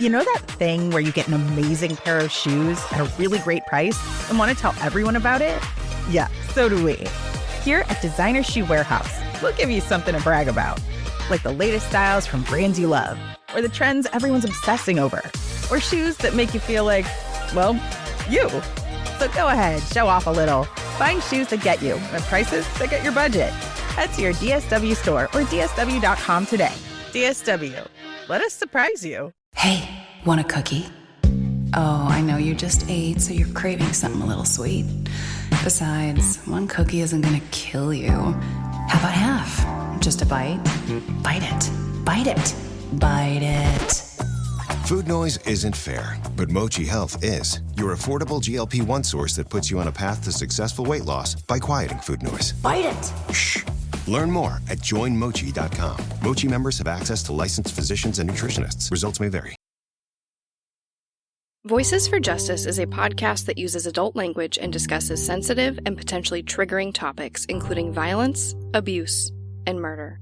You know that thing where you get an amazing pair of shoes at a really great price and want to tell everyone about it? Yeah, so do we. Here at Designer Shoe Warehouse, we'll give you something to brag about, like the latest styles from brands you love, or the trends everyone's obsessing over, or shoes that make you feel like, well, you. So go ahead, show off a little. Find shoes that get you at prices that get your budget. Head to your DSW store or DSW.com today. DSW, let us surprise you. Hey, want a cookie? Oh, I know you just ate, so you're craving something a little sweet. Besides, one cookie isn't gonna kill you. How about half? Just a bite? Bite it. Bite it. Bite it. Food noise isn't fair, but Mochi Health is. Your affordable GLP-1 source that puts you on a path to successful weight loss by quieting food noise. Bite it. Shh. Learn more at joinmochi.com. Mochi members have access to licensed physicians and nutritionists. Results may vary. Voices for Justice is a podcast that uses adult language and discusses sensitive and potentially triggering topics, including violence, abuse, and murder.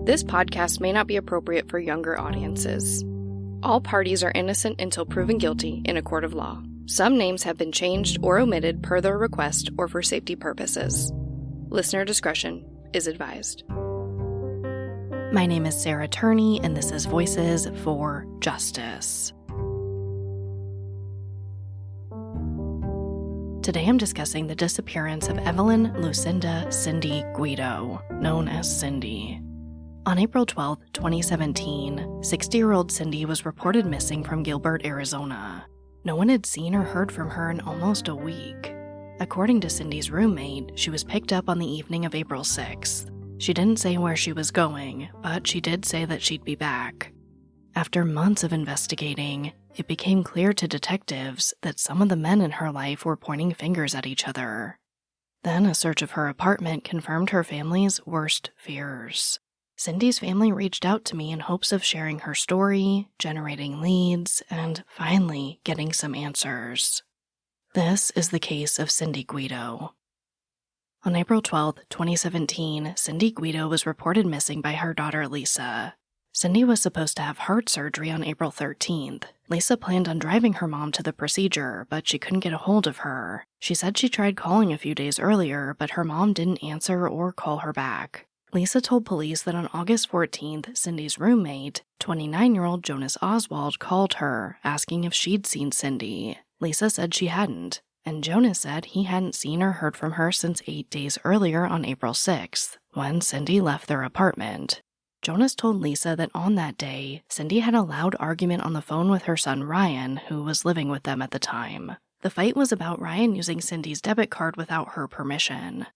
This podcast may not be appropriate for younger audiences. All parties are innocent until proven guilty in a court of law. Some names have been changed or omitted per their request or for safety purposes. Listener discretion is advised. My name is Sarah Turney, and this is Voices for Justice. Today I'm discussing the disappearance of Evelyn Lucinda Cindy Guido, known as Cindy. On April 12, 2017, 60-year-old Cindy was reported missing from Gilbert, Arizona. No one had seen or heard from her in almost a week. According to Cindy's roommate, she was picked up on the evening of April 6th. She didn't say where she was going, but she did say that she'd be back. After months of investigating, it became clear to detectives that some of the men in her life were pointing fingers at each other. Then a search of her apartment confirmed her family's worst fears. Cindy's family reached out to me in hopes of sharing her story, generating leads, and finally getting some answers. This is the case of Cindy Guido. On April 12, 2017, Cindy Guido was reported missing by her daughter Lisa. Cindy was supposed to have heart surgery on April 13th. Lisa planned on driving her mom to the procedure, but she couldn't get a hold of her. She said she tried calling a few days earlier, but her mom didn't answer or call her back. Lisa told police that on August 14th, Cindy's roommate, 29-year-old Jonas Oswald, called her, asking if she'd seen Cindy. Lisa said she hadn't, and Jonas said he hadn't seen or heard from her since 8 days earlier on April 6th, when Cindy left their apartment. Jonas told Lisa that on that day, Cindy had a loud argument on the phone with her son Ryan, who was living with them at the time. The fight was about Ryan using Cindy's debit card without her permission.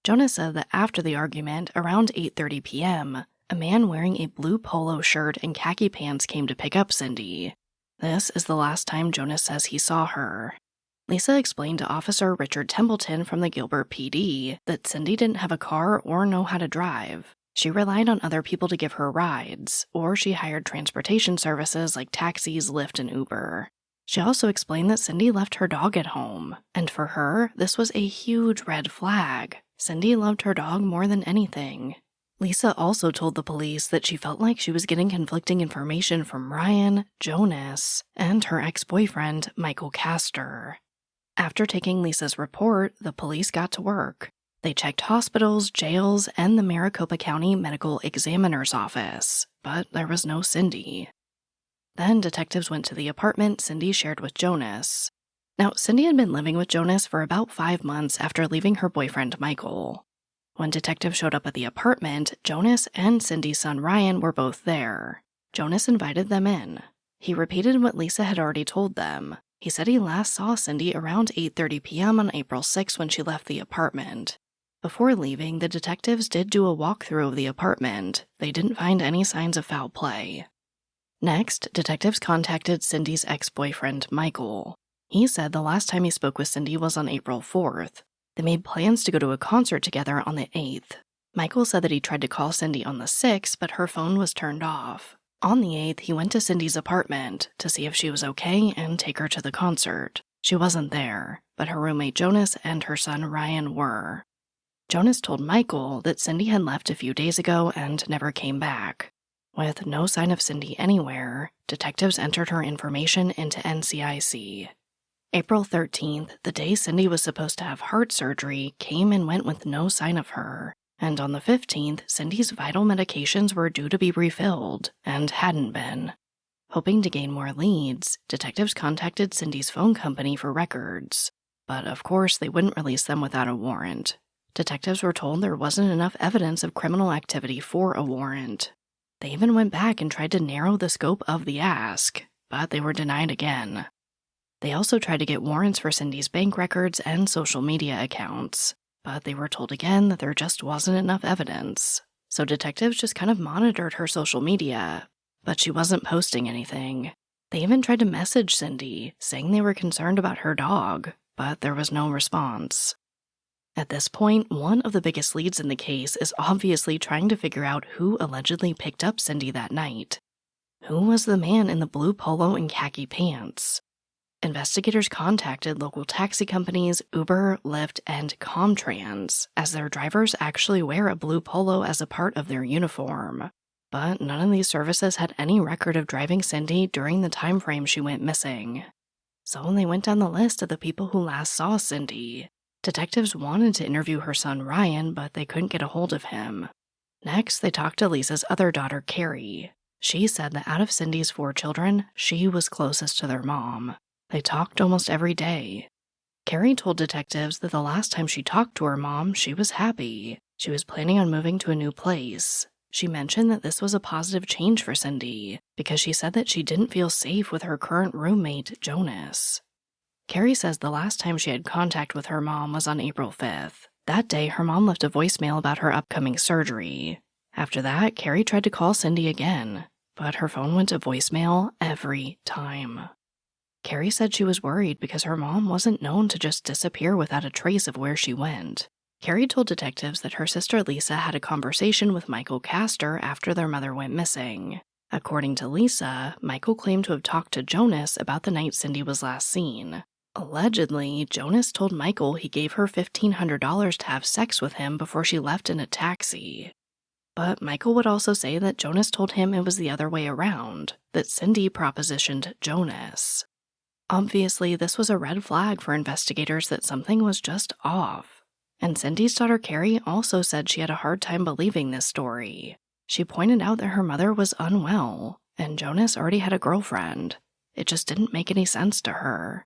Jonas said that after the argument, around 8:30 p.m., a man wearing a blue polo shirt and khaki pants came to pick up Cindy. This is the last time Jonas says he saw her. Lisa explained to Officer Richard Templeton from the Gilbert PD that Cindy didn't have a car or know how to drive. She relied on other people to give her rides, or she hired transportation services like taxis, Lyft, and Uber. She also explained that Cindy left her dog at home, and for her, this was a huge red flag. Cindy loved her dog more than anything. Lisa also told the police that she felt like she was getting conflicting information from Ryan, Jonas, and her ex-boyfriend, Michael Castor. After taking Lisa's report, the police got to work. They checked hospitals, jails, and the Maricopa County Medical Examiner's office, but there was no Cindy. Then detectives went to the apartment Cindy shared with Jonas. Now, Cindy had been living with Jonas for about 5 months after leaving her boyfriend, Michael. When detectives showed up at the apartment, Jonas and Cindy's son, Ryan, were both there. Jonas invited them in. He repeated what Lisa had already told them. He said he last saw Cindy around 8:30 p.m. on April 6 when she left the apartment. Before leaving, the detectives did do a walkthrough of the apartment. They didn't find any signs of foul play. Next, detectives contacted Cindy's ex-boyfriend, Michael. He said the last time he spoke with Cindy was on April 4th. They made plans to go to a concert together on the 8th. Michael said that he tried to call Cindy on the 6th, but her phone was turned off. On the 8th, he went to Cindy's apartment to see if she was okay and take her to the concert. She wasn't there, but her roommate Jonas and her son Ryan were. Jonas told Michael that Cindy had left a few days ago and never came back. With no sign of Cindy anywhere, detectives entered her information into NCIC. April 13th, the day Cindy was supposed to have heart surgery, came and went with no sign of her. And on the 15th, Cindy's vital medications were due to be refilled, and hadn't been. Hoping to gain more leads, detectives contacted Cindy's phone company for records. But of course, they wouldn't release them without a warrant. Detectives were told there wasn't enough evidence of criminal activity for a warrant. They even went back and tried to narrow the scope of the ask, but they were denied again. They also tried to get warrants for Cindy's bank records and social media accounts, but they were told again that there just wasn't enough evidence. So detectives just kind of monitored her social media, but she wasn't posting anything. They even tried to message Cindy, saying they were concerned about her dog, but there was no response. At this point, one of the biggest leads in the case is obviously trying to figure out who allegedly picked up Cindy that night. Who was the man in the blue polo and khaki pants? Investigators contacted local taxi companies, Uber, Lyft, and Comtrans, as their drivers actually wear a blue polo as a part of their uniform. But none of these services had any record of driving Cindy during the time frame she went missing. So they went down the list of the people who last saw Cindy. Detectives wanted to interview her son Ryan, but they couldn't get a hold of him. Next, they talked to Lisa's other daughter, Carrie. She said that out of Cindy's 4 children, she was closest to their mom. They talked almost every day. Carrie told detectives that the last time she talked to her mom, she was happy. She was planning on moving to a new place. She mentioned that this was a positive change for Cindy, because she said that she didn't feel safe with her current roommate, Jonas. Carrie says the last time she had contact with her mom was on April 5th. That day, her mom left a voicemail about her upcoming surgery. After that, Carrie tried to call Cindy again, but her phone went to voicemail every time. Carrie said she was worried because her mom wasn't known to just disappear without a trace of where she went. Carrie told detectives that her sister Lisa had a conversation with Michael Castor after their mother went missing. According to Lisa, Michael claimed to have talked to Jonas about the night Cindy was last seen. Allegedly, Jonas told Michael he gave her $1,500 to have sex with him before she left in a taxi. But Michael would also say that Jonas told him it was the other way around, that Cindy propositioned Jonas. Obviously, this was a red flag for investigators that something was just off. And Cindy's daughter Carrie also said she had a hard time believing this story. She pointed out that her mother was unwell, and Jonas already had a girlfriend. It just didn't make any sense to her.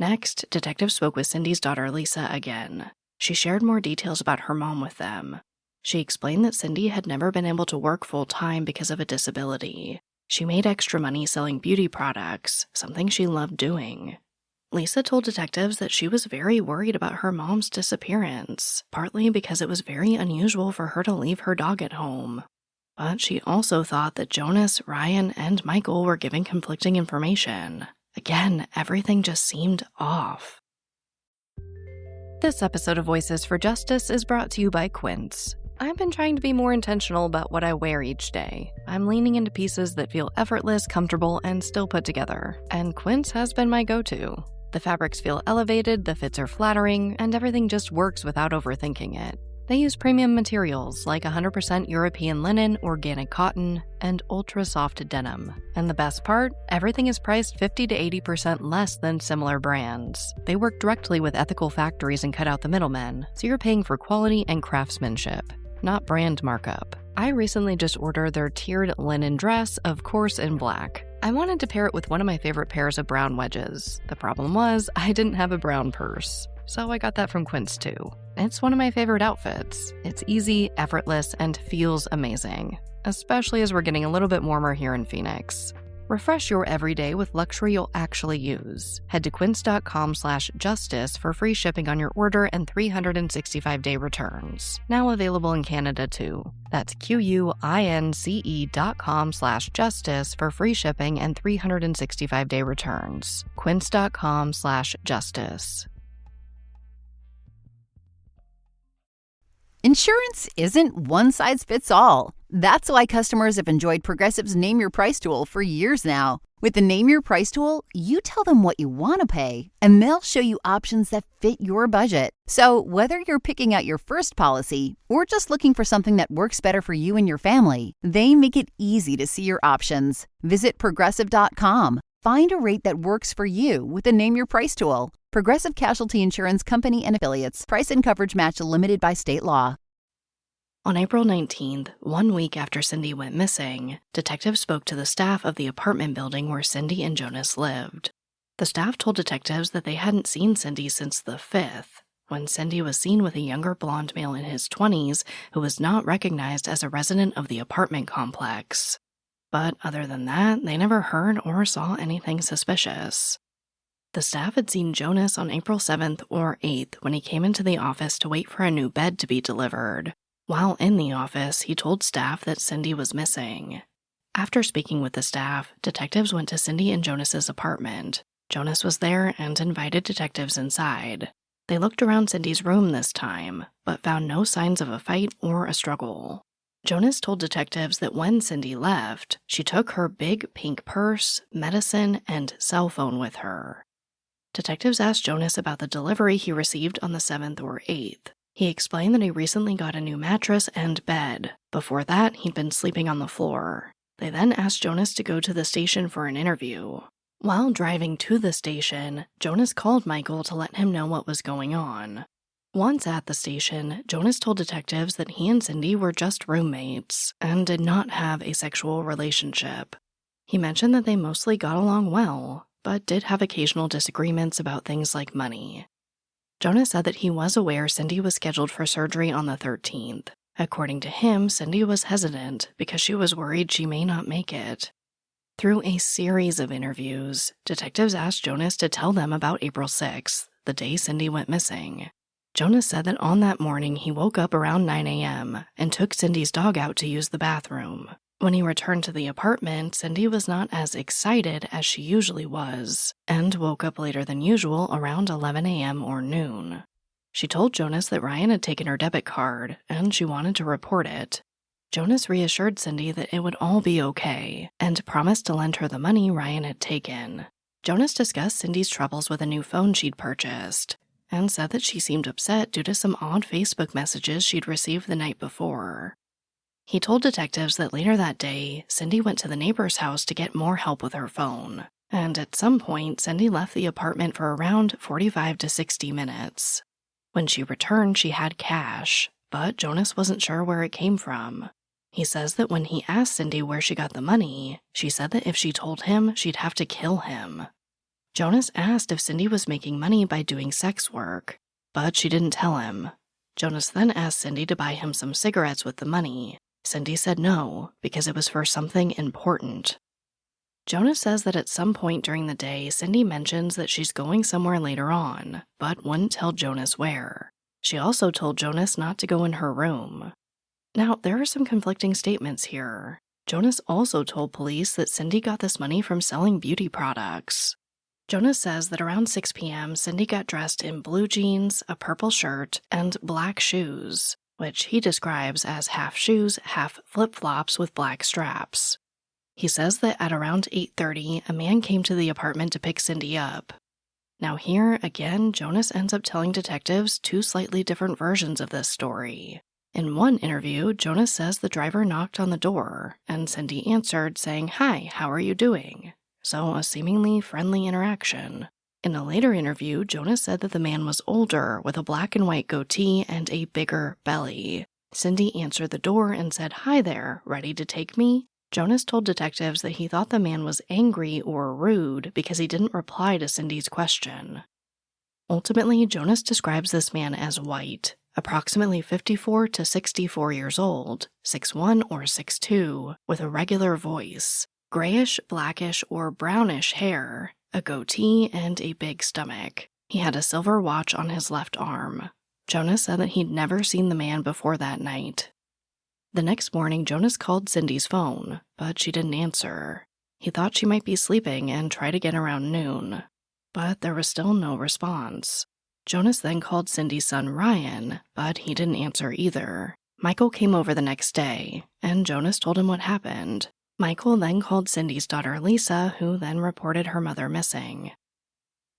Next, detectives spoke with Cindy's daughter Lisa again. She shared more details about her mom with them. She explained that Cindy had never been able to work full-time because of a disability. She made extra money selling beauty products, something she loved doing. Lisa told detectives that she was very worried about her mom's disappearance, partly because it was very unusual for her to leave her dog at home. But she also thought that Jonas, Ryan, and Michael were giving conflicting information. Again, everything just seemed off. This episode of Voices for Justice is brought to you by Quince. I've been trying to be more intentional about what I wear each day. I'm leaning into pieces that feel effortless, comfortable, and still put together, and Quince has been my go-to. The fabrics feel elevated, the fits are flattering, and everything just works without overthinking it. They use premium materials like 100% European linen, organic cotton, and ultra-soft denim. And the best part? Everything is priced 50 to 80% less than similar brands. They work directly with ethical factories and cut out the middlemen, so you're paying for quality and craftsmanship, not brand markup. I recently just ordered their tiered linen dress, of course in black. I wanted to pair it with one of my favorite pairs of brown wedges. The problem was, I didn't have a brown purse. So I got that from Quince too. It's one of my favorite outfits. It's easy, effortless, and feels amazing, especially as we're getting a little bit warmer here in Phoenix. Refresh your everyday with luxury you'll actually use. Head to quince.com/justice for free shipping on your order and 365-day returns. Now available in Canada too. That's QUINCE.com/justice for free shipping and 365-day returns. Quince.com/justice. Insurance isn't one size fits all. That's why customers have enjoyed Progressive's Name Your Price tool for years now. With the Name Your Price tool, you tell them what you want to pay, and they'll show you options that fit your budget. So whether you're picking out your first policy or just looking for something that works better for you and your family, they make it easy to see your options. Visit Progressive.com. Find a rate that works for you with the Name Your Price tool. Progressive Casualty Insurance Company and Affiliates. Price and coverage match limited by state law. On April 19th, 1 week after Cindy went missing, detectives spoke to the staff of the apartment building where Cindy and Jonas lived. The staff told detectives that they hadn't seen Cindy since the 5th, when Cindy was seen with a younger blonde male in his 20s who was not recognized as a resident of the apartment complex. But other than that, they never heard or saw anything suspicious. The staff had seen Jonas on April 7th or 8th when he came into the office to wait for a new bed to be delivered. While in the office, he told staff that Cindy was missing. After speaking with the staff, detectives went to Cindy and Jonas's apartment. Jonas was there and invited detectives inside. They looked around Cindy's room this time, but found no signs of a fight or a struggle. Jonas told detectives that when Cindy left, she took her big pink purse, medicine, and cell phone with her. Detectives asked Jonas about the delivery he received on the 7th or 8th. He explained that he recently got a new mattress and bed. Before that, he'd been sleeping on the floor. They then asked Jonas to go to the station for an interview. While driving to the station, Jonas called Michael to let him know what was going on. Once at the station, Jonas told detectives that he and Cindy were just roommates and did not have a sexual relationship. He mentioned that they mostly got along well, but did have occasional disagreements about things like money. Jonas said that he was aware Cindy was scheduled for surgery on the 13th. According to him, Cindy was hesitant because she was worried she may not make it. Through a series of interviews, detectives asked Jonas to tell them about April 6th, the day Cindy went missing. Jonas said that on that morning he woke up around 9 a.m. and took Cindy's dog out to use the bathroom. When he returned to the apartment, Cindy was not as excited as she usually was, and woke up later than usual around 11 a.m. or noon. She told Jonas that Ryan had taken her debit card, and she wanted to report it. Jonas reassured Cindy that it would all be okay, and promised to lend her the money Ryan had taken. Jonas discussed Cindy's troubles with a new phone she'd purchased, and said that she seemed upset due to some odd Facebook messages she'd received the night before. He told detectives that later that day, Cindy went to the neighbor's house to get more help with her phone, and at some point, Cindy left the apartment for around 45 to 60 minutes. When she returned, she had cash, but Jonas wasn't sure where it came from. He says that when he asked Cindy where she got the money, she said that if she told him, she'd have to kill him. Jonas asked if Cindy was making money by doing sex work, but she didn't tell him. Jonas then asked Cindy to buy him some cigarettes with the money. Cindy said no, because it was for something important. Jonas says that at some point during the day, Cindy mentions that she's going somewhere later on, but wouldn't tell Jonas where. She also told Jonas not to go in her room. Now, there are some conflicting statements here. Jonas also told police that Cindy got this money from selling beauty products. Jonas says that around 6 p.m., Cindy got dressed in blue jeans, a purple shirt, and black shoes, which he describes as half shoes, half flip-flops with black straps. He says that at around 8:30, a man came to the apartment to pick Cindy up. Now here, again, Jonas ends up telling detectives two slightly different versions of this story. In one interview, Jonas says the driver knocked on the door, and Cindy answered saying, "Hi, how are you doing?" So a seemingly friendly interaction. In a later interview, Jonas said that the man was older, with a black and white goatee and a bigger belly. Cindy answered the door and said, "Hi there, ready to take me?" Jonas told detectives that he thought the man was angry or rude because he didn't reply to Cindy's question. Ultimately, Jonas describes this man as white, approximately 54 to 64 years old, 6'1" or 6'2", with a regular voice, grayish, blackish, or brownish hair, a goatee, and a big stomach. He had a silver watch on his left arm. Jonas said that he'd never seen the man before that night. The next morning, Jonas called Cindy's phone, but she didn't answer. He thought she might be sleeping and tried again around noon, but there was still no response. Jonas then called Cindy's son Ryan, but he didn't answer either. Michael came over the next day, and Jonas told him what happened. Michael then called Cindy's daughter Lisa, who then reported her mother missing.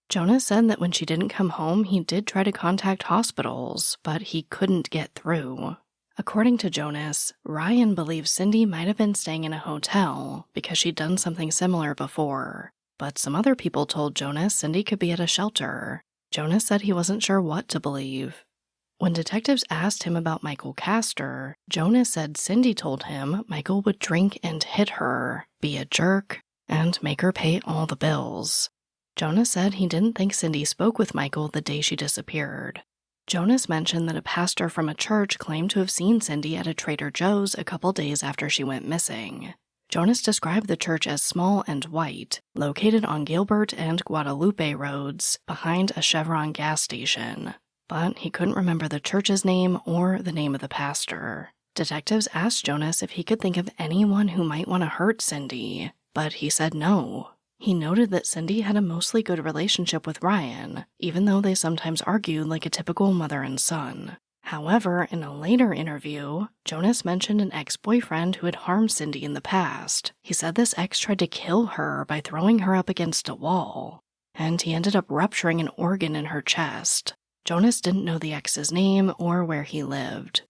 Jonas said that when she didn't come home, he did try to contact hospitals, but he couldn't get through. According to Jonas, Ryan believes Cindy might have been staying in a hotel because she'd done something similar before. But some other people told Jonas Cindy could be at a shelter. Jonas said he wasn't sure what to believe. When detectives asked him about Michael Castor, Jonas said Cindy told him Michael would drink and hit her, be a jerk, and make her pay all the bills. Jonas said he didn't think Cindy spoke with Michael the day she disappeared. Jonas mentioned that a pastor from a church claimed to have seen Cindy at a Trader Joe's a couple days after she went missing. Jonas described the church as small and white, located on Gilbert and Guadalupe roads behind a Chevron gas station. But he couldn't remember the church's name or the name of the pastor. Detectives asked Jonas if he could think of anyone who might want to hurt Cindy, but he said no. He noted that Cindy had a mostly good relationship with Ryan, even though they sometimes argued like a typical mother and son. However, in a later interview, Jonas mentioned an ex-boyfriend who had harmed Cindy in the past. He said this ex tried to kill her by throwing her up against a wall, and he ended up rupturing an organ in her chest. Jonas didn't know the ex's name or where he lived.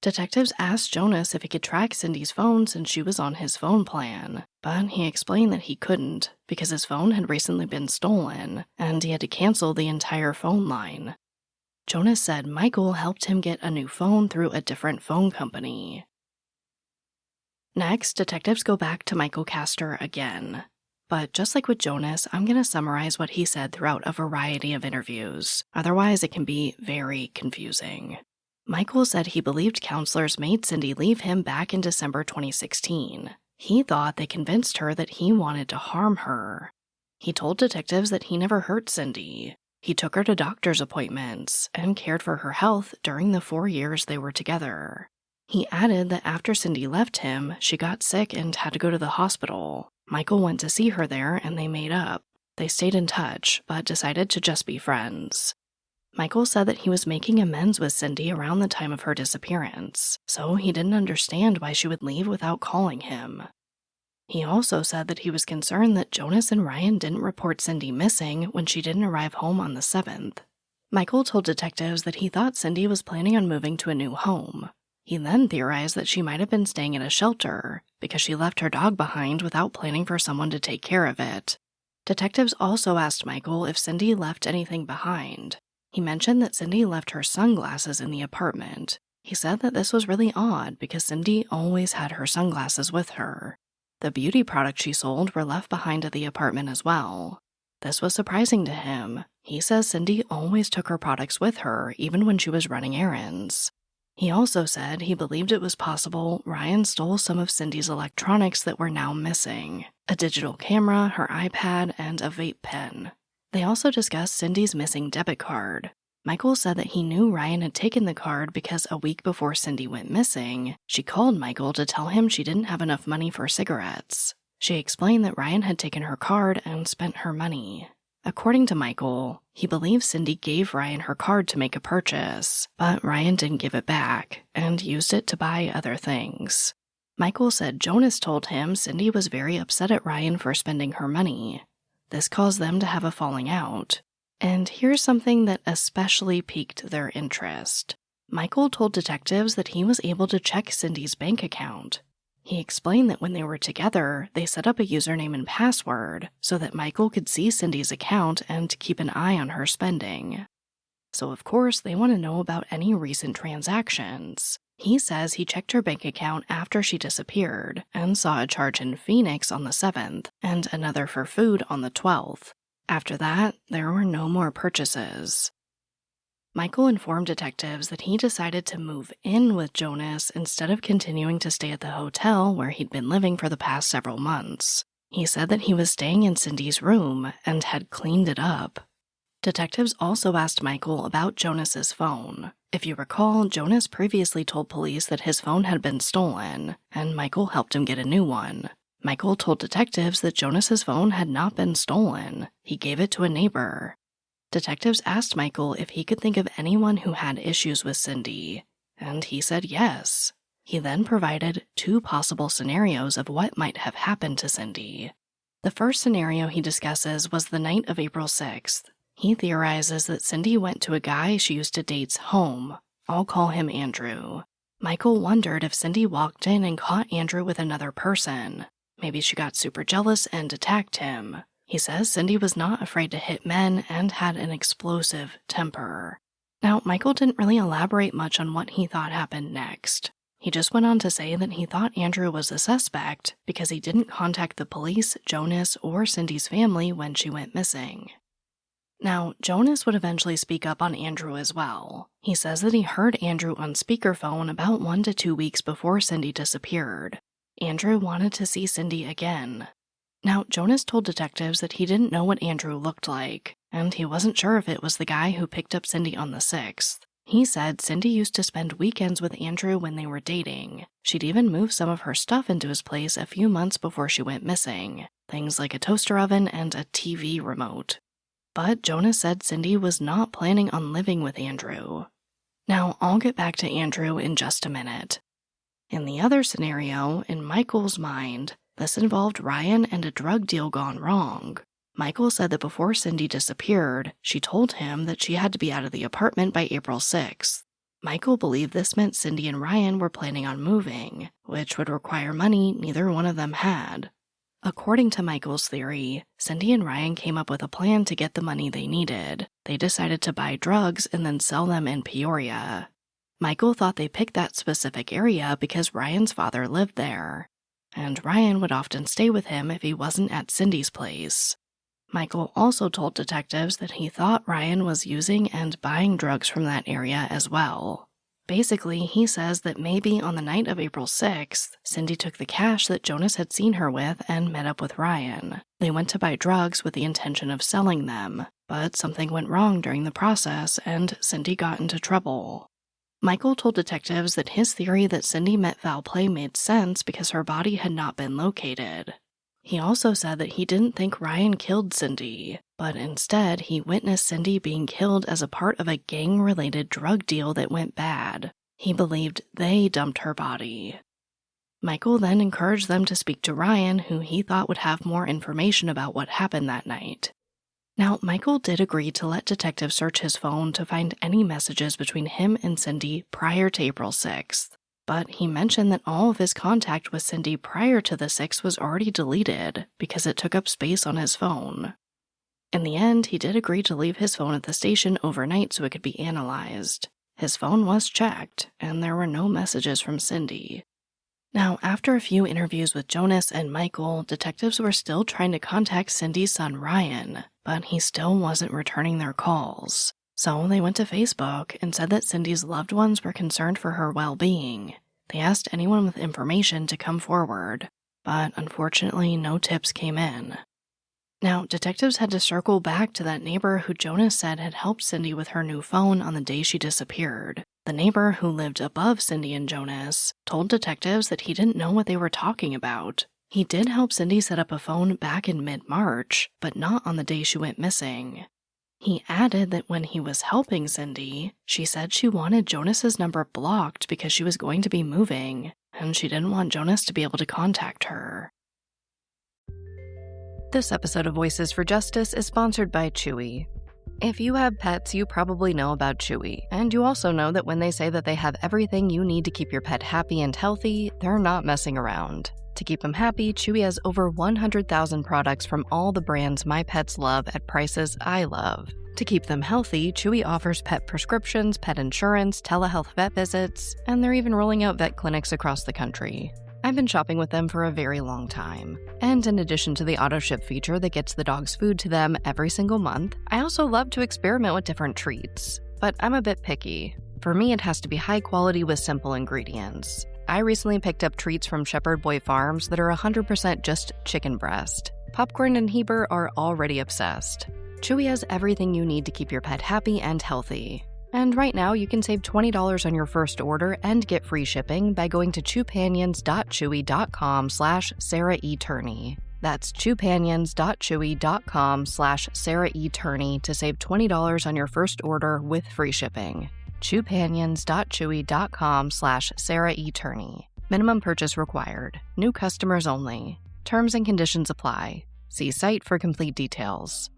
Detectives asked Jonas if he could track Cindy's phone since she was on his phone plan, but he explained that he couldn't because his phone had recently been stolen and he had to cancel the entire phone line. Jonas said Michael helped him get a new phone through a different phone company. Next, detectives go back to Michael Castor again. But just like with Jonas, I'm going to summarize what he said throughout a variety of interviews. Otherwise, it can be very confusing. Michael said he believed counselors made Cindy leave him back in December 2016. He thought they convinced her that he wanted to harm her. He told detectives that he never hurt Cindy. He took her to doctor's appointments and cared for her health during the 4 years they were together. He added that after Cindy left him, she got sick and had to go to the hospital. Michael went to see her there and they made up. They stayed in touch, but decided to just be friends. Michael said that he was making amends with Cindy around the time of her disappearance, so he didn't understand why she would leave without calling him. He also said that he was concerned that Jonas and Ryan didn't report Cindy missing when she didn't arrive home on the 7th. Michael told detectives that he thought Cindy was planning on moving to a new home. He then theorized that she might have been staying in a shelter because she left her dog behind without planning for someone to take care of it. Detectives also asked Michael if Cindy left anything behind. He mentioned that Cindy left her sunglasses in the apartment. He said that this was really odd because Cindy always had her sunglasses with her. The beauty products she sold were left behind at the apartment as well. This was surprising to him. He says Cindy always took her products with her, even when she was running errands. He also said he believed it was possible Ryan stole some of Cindy's electronics that were now missing: a digital camera, her iPad, and a vape pen. They also discussed Cindy's missing debit card. Michael said that he knew Ryan had taken the card because a week before Cindy went missing, she called Michael to tell him she didn't have enough money for cigarettes. She explained that Ryan had taken her card and spent her money. According to Michael, he believes Cindy gave Ryan her card to make a purchase, but Ryan didn't give it back and used it to buy other things. Michael said Jonas told him Cindy was very upset at Ryan for spending her money. This caused them to have a falling out. And here's something that especially piqued their interest. Michael told detectives that he was able to check Cindy's bank account. He explained that when they were together, they set up a username and password so that Michael could see Cindy's account and keep an eye on her spending. So of course, they want to know about any recent transactions. He says he checked her bank account after she disappeared and saw a charge in Phoenix on the 7th and another for food on the 12th. After that, there were no more purchases. Michael informed detectives that he decided to move in with Jonas instead of continuing to stay at the hotel where he'd been living for the past several months. He said that he was staying in Cindy's room and had cleaned it up. Detectives also asked Michael about Jonas's phone. If you recall, Jonas previously told police that his phone had been stolen, and Michael helped him get a new one. Michael told detectives that Jonas's phone had not been stolen. He gave it to a neighbor. detectives asked Michael if he could think of anyone who had issues with Cindy, and he said yes. He then provided 2 possible scenarios of what might have happened to Cindy. The first scenario he discusses was the night of April 6th. He theorizes that Cindy went to a guy she used to date's home. I'll call him Andrew. Michael wondered if Cindy walked in and caught Andrew with another person. Maybe she got super jealous and attacked him. He says Cindy was not afraid to hit men and had an explosive temper. Now, Michael didn't really elaborate much on what he thought happened next. He just went on to say that he thought Andrew was a suspect because he didn't contact the police, Jonas, or Cindy's family when she went missing. Now, Jonas would eventually speak up on Andrew as well. He says that he heard Andrew on speakerphone about 1 to 2 weeks before Cindy disappeared. Andrew wanted to see Cindy again. Now, Jonas told detectives that he didn't know what Andrew looked like, and he wasn't sure if it was the guy who picked up Cindy on the 6th. He said Cindy used to spend weekends with Andrew when they were dating. She'd even moved some of her stuff into his place a few months before she went missing, things like a toaster oven and a TV remote. But Jonas said Cindy was not planning on living with Andrew. Now, I'll get back to Andrew in just a minute. In the other scenario, in Michael's mind, this involved Ryan and a drug deal gone wrong. Michael said that before Cindy disappeared, she told him that she had to be out of the apartment by April 6th. Michael believed this meant Cindy and Ryan were planning on moving, which would require money neither one of them had. According to Michael's theory, Cindy and Ryan came up with a plan to get the money they needed. They decided to buy drugs and then sell them in Peoria. Michael thought they picked that specific area because Ryan's father lived there, and Ryan would often stay with him if he wasn't at Cindy's place. Michael also told detectives that he thought Ryan was using and buying drugs from that area as well. Basically, he says that maybe on the night of April 6th, Cindy took the cash that Jonas had seen her with and met up with Ryan. They went to buy drugs with the intention of selling them, but something went wrong during the process and Cindy got into trouble. Michael told detectives that his theory that Cindy met foul play made sense because her body had not been located. He also said that he didn't think Ryan killed Cindy, but instead he witnessed Cindy being killed as a part of a gang-related drug deal that went bad. He believed they dumped her body. Michael then encouraged them to speak to Ryan, who he thought would have more information about what happened that night. Now, Michael did agree to let detectives search his phone to find any messages between him and Cindy prior to April 6th. But he mentioned that all of his contact with Cindy prior to the 6th was already deleted because it took up space on his phone. In the end, he did agree to leave his phone at the station overnight so it could be analyzed. His phone was checked, and there were no messages from Cindy. Now, after a few interviews with Jonas and Michael, detectives were still trying to contact Cindy's son Ryan, but he still wasn't returning their calls. So they went to Facebook and said that Cindy's loved ones were concerned for her well-being. They asked anyone with information to come forward, but unfortunately no tips came in. Now, detectives had to circle back to that neighbor who Jonas said had helped Cindy with her new phone on the day she disappeared. The neighbor who lived above Cindy and Jonas told detectives that he didn't know what they were talking about. He did help Cindy set up a phone back in mid-March, but not on the day she went missing. He added that when he was helping Cindy, she said she wanted Jonas's number blocked because she was going to be moving, and she didn't want Jonas to be able to contact her. This episode of Voices for Justice is sponsored by Chewy. If you have pets, you probably know about Chewy, and you also know that when they say that they have everything you need to keep your pet happy and healthy, they're not messing around. To keep them happy, Chewy has over 100,000 products from all the brands my pets love at prices I love. To keep them healthy, Chewy offers pet prescriptions, pet insurance, telehealth vet visits, and they're even rolling out vet clinics across the country. I've been shopping with them for a very long time. And in addition to the auto-ship feature that gets the dog's food to them every single month, I also love to experiment with different treats. But I'm a bit picky. For me, it has to be high quality with simple ingredients. I recently picked up treats from Shepherd Boy Farms that are 100% just chicken breast. Popcorn and Heber are already obsessed. Chewy has everything you need to keep your pet happy and healthy. And right now, you can save $20 on your first order and get free shipping by going to chewpanions.chewy.com/Sarah E. Turney. That's chewpanions.chewy.com/SarahEturney to save $20 on your first order with free shipping. chewpanions.chewy.com/SarahEturney. Minimum purchase required. New customers only. Terms and conditions apply. See site for complete details.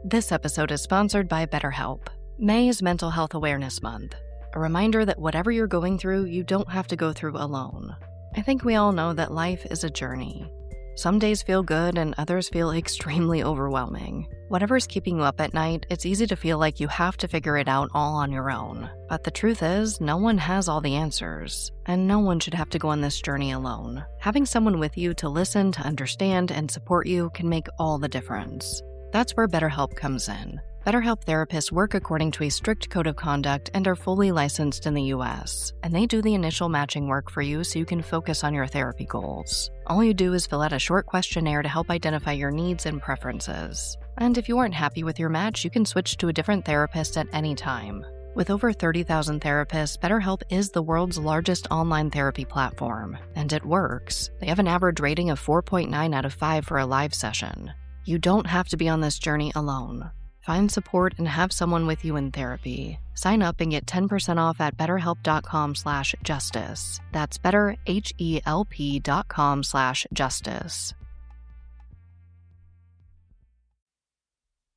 This episode is sponsored by BetterHelp. May is Mental Health Awareness Month. A reminder that whatever you're going through, you don't have to go through alone. I think we all know that life is a journey. Some days feel good and others feel extremely overwhelming. Whatever's keeping you up at night, it's easy to feel like you have to figure it out all on your own. But the truth is, no one has all the answers, and no one should have to go on this journey alone. Having someone with you to listen, to understand, and support you can make all the difference. That's where BetterHelp comes in. BetterHelp therapists work according to a strict code of conduct and are fully licensed in the U.S., and they do the initial matching work for you so you can focus on your therapy goals. All you do is fill out a short questionnaire to help identify your needs and preferences. And if you aren't happy with your match, you can switch to a different therapist at any time. With over 30,000 therapists, BetterHelp is the world's largest online therapy platform, and it works. They have an average rating of 4.9 out of 5 for a live session. You don't have to be on this journey alone. Find support and have someone with you in therapy. Sign up and get 10% off at betterhelp.com/justice. That's betterhelp.com/justice.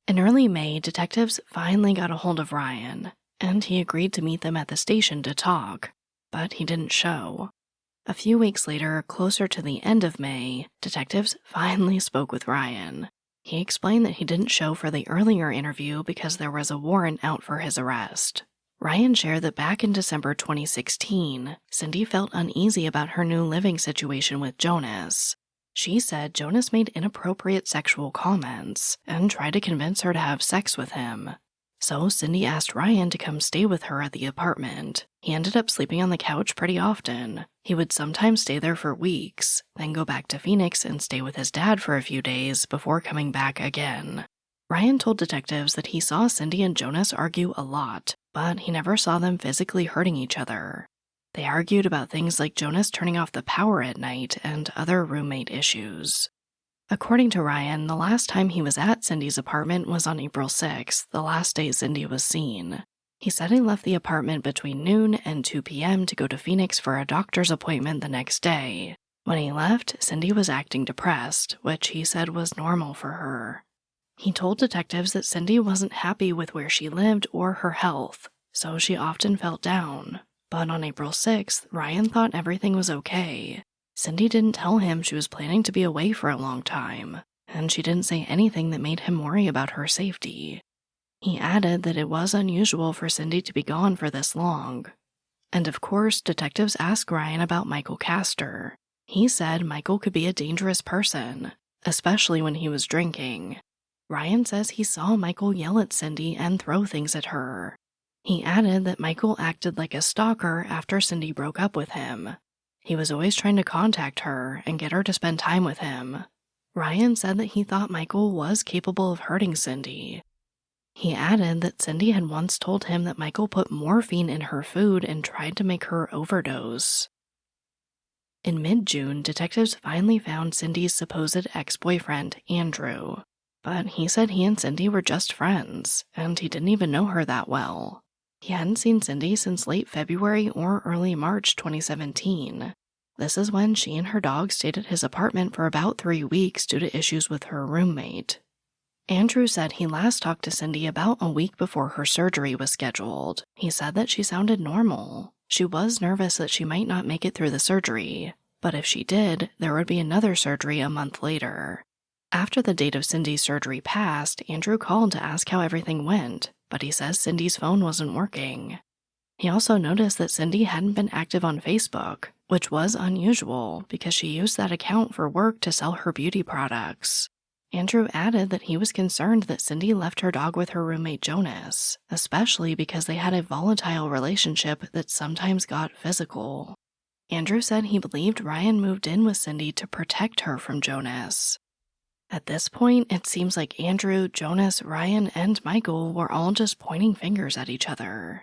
In early May, detectives finally got a hold of Ryan, and he agreed to meet them at the station to talk, but he didn't show. A few weeks later, closer to the end of May, detectives finally spoke with Ryan. He explained that he didn't show for the earlier interview because there was a warrant out for his arrest. Ryan shared that back in December 2016, Cindy felt uneasy about her new living situation with Jonas. She said Jonas made inappropriate sexual comments and tried to convince her to have sex with him. So Cindy asked Ryan to come stay with her at the apartment. He ended up sleeping on the couch pretty often. He would sometimes stay there for weeks, then go back to Phoenix and stay with his dad for a few days before coming back again. Ryan told detectives that he saw Cindy and Jonas argue a lot, but he never saw them physically hurting each other. They argued about things like Jonas turning off the power at night and other roommate issues. According to Ryan, the last time he was at Cindy's apartment was on April 6th, the last day Cindy was seen. He said he left the apartment between noon and 2 p.m. to go to Phoenix for a doctor's appointment the next day. When he left, Cindy was acting depressed, which he said was normal for her. He told detectives that Cindy wasn't happy with where she lived or her health, so she often felt down. But on April 6th, Ryan thought everything was okay. Cindy didn't tell him she was planning to be away for a long time, and she didn't say anything that made him worry about her safety. He added that it was unusual for Cindy to be gone for this long. And of course, detectives asked Ryan about Michael Castor. He said Michael could be a dangerous person, especially when he was drinking. Ryan says he saw Michael yell at Cindy and throw things at her. He added that Michael acted like a stalker after Cindy broke up with him. He was always trying to contact her and get her to spend time with him. Ryan said that he thought Michael was capable of hurting Cindy. He added that Cindy had once told him that Michael put morphine in her food and tried to make her overdose. In mid-June, detectives finally found Cindy's supposed ex-boyfriend, Andrew. But he said he and Cindy were just friends, and he didn't even know her that well. He hadn't seen Cindy since late February or early March 2017. This is when she and her dog stayed at his apartment for about 3 weeks due to issues with her roommate. Andrew said he last talked to Cindy about a week before her surgery was scheduled. He said that she sounded normal. She was nervous that she might not make it through the surgery, but if she did, there would be another surgery a month later. After the date of Cindy's surgery passed, Andrew called to ask how everything went, but he says Cindy's phone wasn't working. He also noticed that Cindy hadn't been active on Facebook, which was unusual because she used that account for work to sell her beauty products. Andrew added that he was concerned that Cindy left her dog with her roommate Jonas, especially because they had a volatile relationship that sometimes got physical. Andrew said he believed Ryan moved in with Cindy to protect her from Jonas. At this point, it seems like Andrew, Jonas, Ryan, and Michael were all just pointing fingers at each other.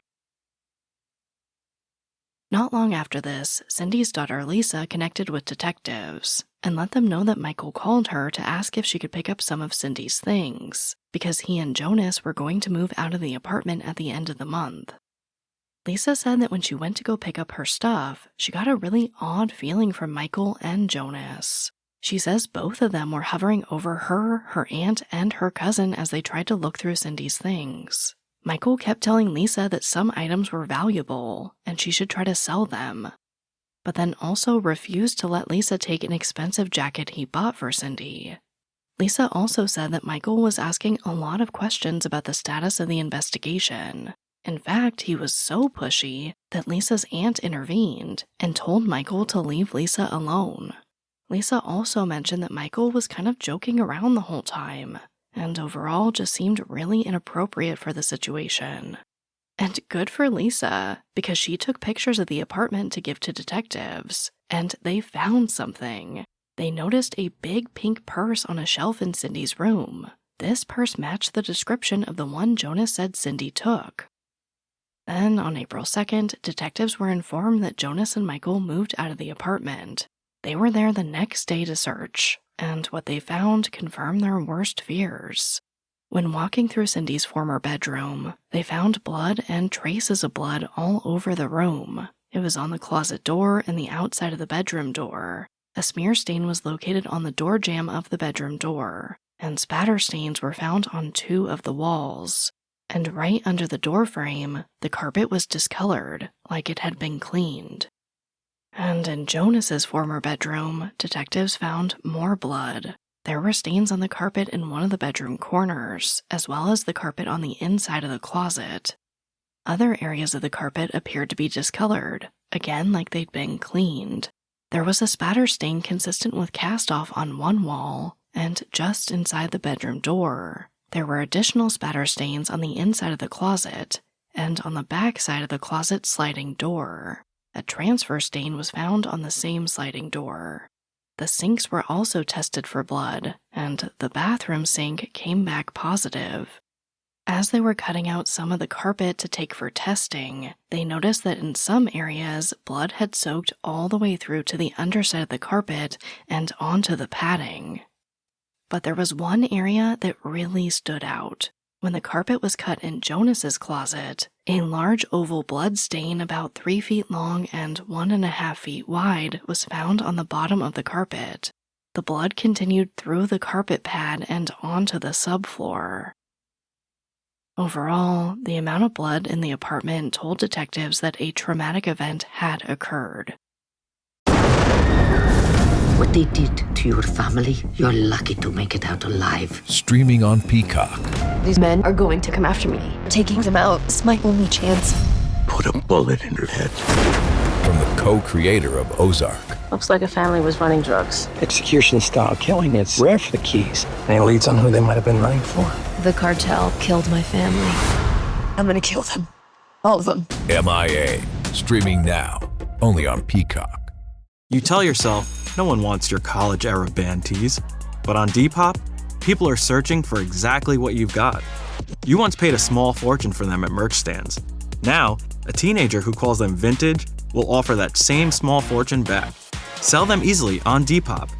Not long after this, Cindy's daughter Lisa connected with detectives and let them know that Michael called her to ask if she could pick up some of Cindy's things, because he and Jonas were going to move out of the apartment at the end of the month. Lisa said that when she went to go pick up her stuff, she got a really odd feeling from Michael and Jonas. She says both of them were hovering over her aunt, and her cousin as they tried to look through Cindy's things. Michael kept telling Lisa that some items were valuable and she should try to sell them, but then also refused to let Lisa take an expensive jacket he bought for Cindy. Lisa also said that Michael was asking a lot of questions about the status of the investigation. In fact, he was so pushy that Lisa's aunt intervened and told Michael to leave Lisa alone. Lisa also mentioned that Michael was kind of joking around the whole time, and overall just seemed really inappropriate for the situation. And good for Lisa, because she took pictures of the apartment to give to detectives, and they found something. They noticed a big pink purse on a shelf in Cindy's room. This purse matched the description of the one Jonas said Cindy took. Then, on April 2nd, detectives were informed that Jonas and Michael moved out of the apartment. They were there the next day to search, and what they found confirmed their worst fears. When walking through Cindy's former bedroom, they found blood and traces of blood all over the room. It was on the closet door and the outside of the bedroom door. A smear stain was located on the door jamb of the bedroom door, and spatter stains were found on 2 of the walls. And right under the door frame, the carpet was discolored, like it had been cleaned. And in Jonas's former bedroom, detectives found more blood. There were stains on the carpet in one of the bedroom corners, as well as the carpet on the inside of the closet. Other areas of the carpet appeared to be discolored, again like they'd been cleaned. There was a spatter stain consistent with cast-off on one wall, and just inside the bedroom door. There were additional spatter stains on the inside of the closet, and on the back side of the closet sliding door. A transfer stain was found on the same sliding door. The sinks were also tested for blood, and the bathroom sink came back positive. As they were cutting out some of the carpet to take for testing, they noticed that in some areas, blood had soaked all the way through to the underside of the carpet and onto the padding. But there was one area that really stood out. When the carpet was cut in Jonas's closet, a large oval blood stain about 3 feet long and 1.5 feet wide was found on the bottom of the carpet. The blood continued through the carpet pad and onto the subfloor. Overall, the amount of blood in the apartment told detectives that a traumatic event had occurred. What they did to your family, you're lucky to make it out alive. Streaming on Peacock. These men are going to come after me. Taking them out is my only chance. Put a bullet in her head. From the co-creator of Ozark. Looks like a family was running drugs. Execution-style killing, it's rare for the Keys. And it leads on who they might have been running for. The cartel killed my family. I'm gonna kill them. All of them. MIA. Streaming now. Only on Peacock. You tell yourself, no one wants your college-era band tees. But on Depop, people are searching for exactly what you've got. You once paid a small fortune for them at merch stands. Now, a teenager who calls them vintage will offer that same small fortune back. Sell them easily on Depop.